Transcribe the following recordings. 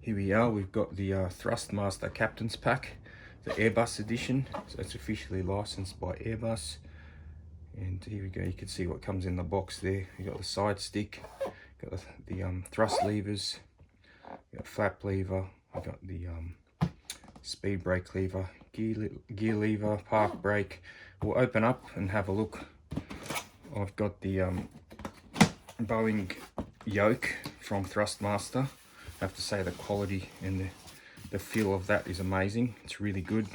Here we are, we've got the Thrustmaster Captain's Pack, the Airbus edition. So it's officially licensed by Airbus. And here we go, you can see what comes in the box there. You got the side stick, got the thrust levers, you got flap lever, I got the speed brake lever, gear lever, park brake. We'll open up and have a look. I've got the Boeing yoke from Trustmaster. I have to say the quality and the feel of that is amazing. It's really good.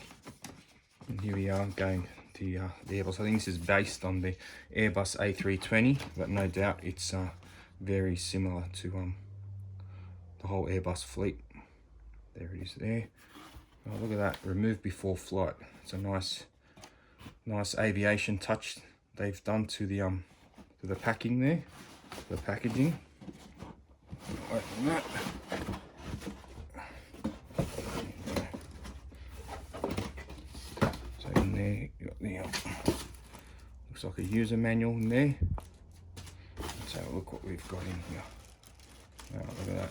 And here we are going to the Airbus. I think this is based on the Airbus A320, but no doubt it's very similar to the whole Airbus fleet. There it is there. Oh, look at that, remove before flight. It's a nice aviation touch they've done to the packing there, the packaging. Open that. So in there you got the looks like a user manual in there. Let's have a look what we've got in here. Oh, look at that.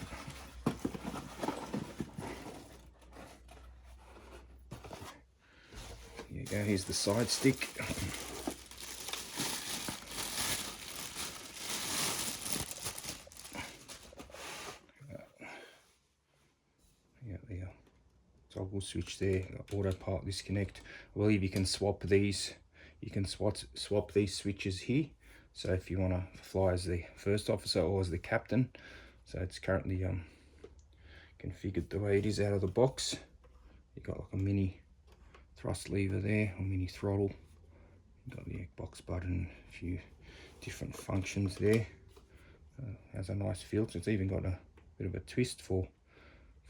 Here you go, here's the side stick. Toggle switch there, auto part disconnect. I believe you can swap these. You can swap these switches here. So if you want to fly as the first officer or as the captain. So it's currently configured the way it is out of the box. You got like a mini thrust lever there, or mini throttle. You got the box button, a few different functions there. Has a nice feel. So it's even got a bit of a twist for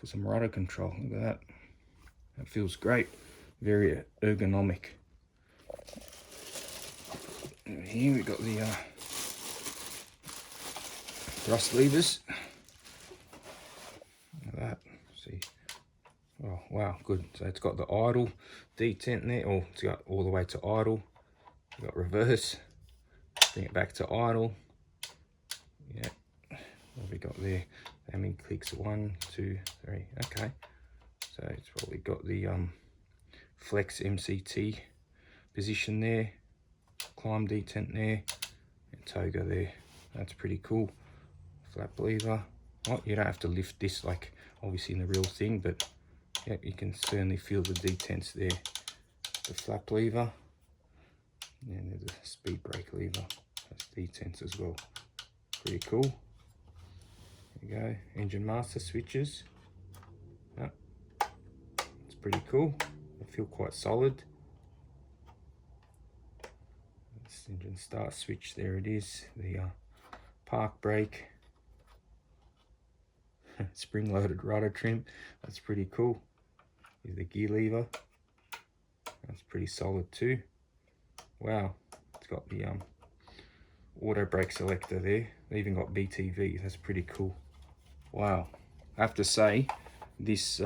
some rudder control. Look at that. That feels great, very ergonomic. And here we got the thrust levers. Look at that. See, oh wow, good. So it's got the idle detent there, or it's got all the way to idle. You've got reverse, bring it back to idle. Yeah, what have we got there? How many clicks? 1, 2, 3. Okay. So it's probably got the flex MCT position there, climb detent there, and toga there. That's pretty cool. Flap lever. Oh, you don't have to lift this like obviously in the real thing, but yeah, you can certainly feel the detents there. The flap lever, and there's a speed brake lever. That's detents as well. Pretty cool. There you go. Engine master switches. Pretty cool. They feel quite solid. This engine start switch, there it is. The park brake, spring-loaded rudder trim. That's pretty cool. Here's the gear lever. That's pretty solid too. Wow, it's got the auto brake selector there. They even got BTV. That's pretty cool. Wow, I have to say this.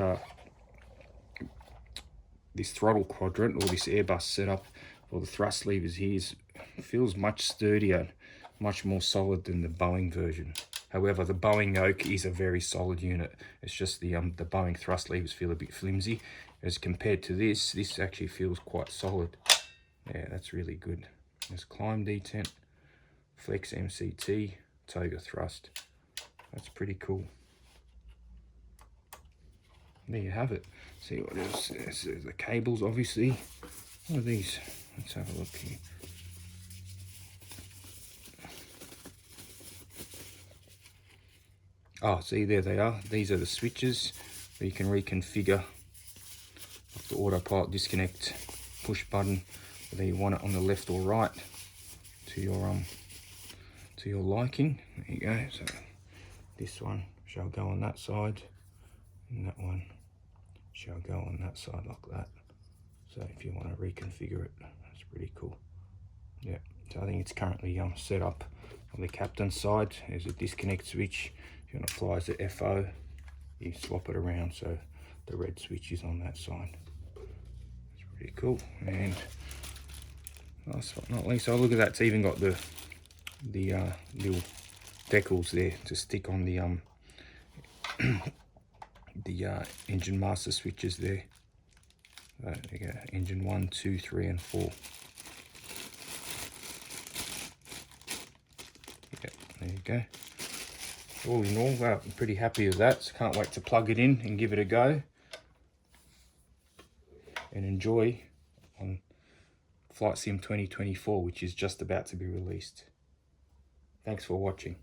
This throttle quadrant, or this Airbus setup for the thrust levers here feels much sturdier, much more solid than the Boeing version. However, the Boeing yoke is a very solid unit. It's just the Boeing thrust levers feel a bit flimsy. As compared to this actually feels quite solid. Yeah, that's really good. There's climb detent, flex MCT, toga thrust. That's pretty cool. There you have it. See what else? There's the cables, obviously. What are these? Let's have a look here. Oh, see, there they are. These are the switches where you can reconfigure the autopilot disconnect push button, whether you want it on the left or right to your liking. There you go. So this one shall go on that side, and that one shall go on that side like that. So if you want to reconfigure it, that's pretty cool. Yeah, so I think it's currently set up on the captain's side. There's a disconnect switch. If you want to fly as the FO, you swap it around so the red switch is on that side. It's pretty cool. And last but not least, oh look at that, it's even got the little decals there to stick on the the engine master switches there. There you go, engine 1, 2, 3 and 4. Yeah, there you go. All in all, I'm pretty happy with that, so can't wait to plug it in and give it a go and enjoy on Flight Sim 2024, which is just about to be released. Thanks for watching.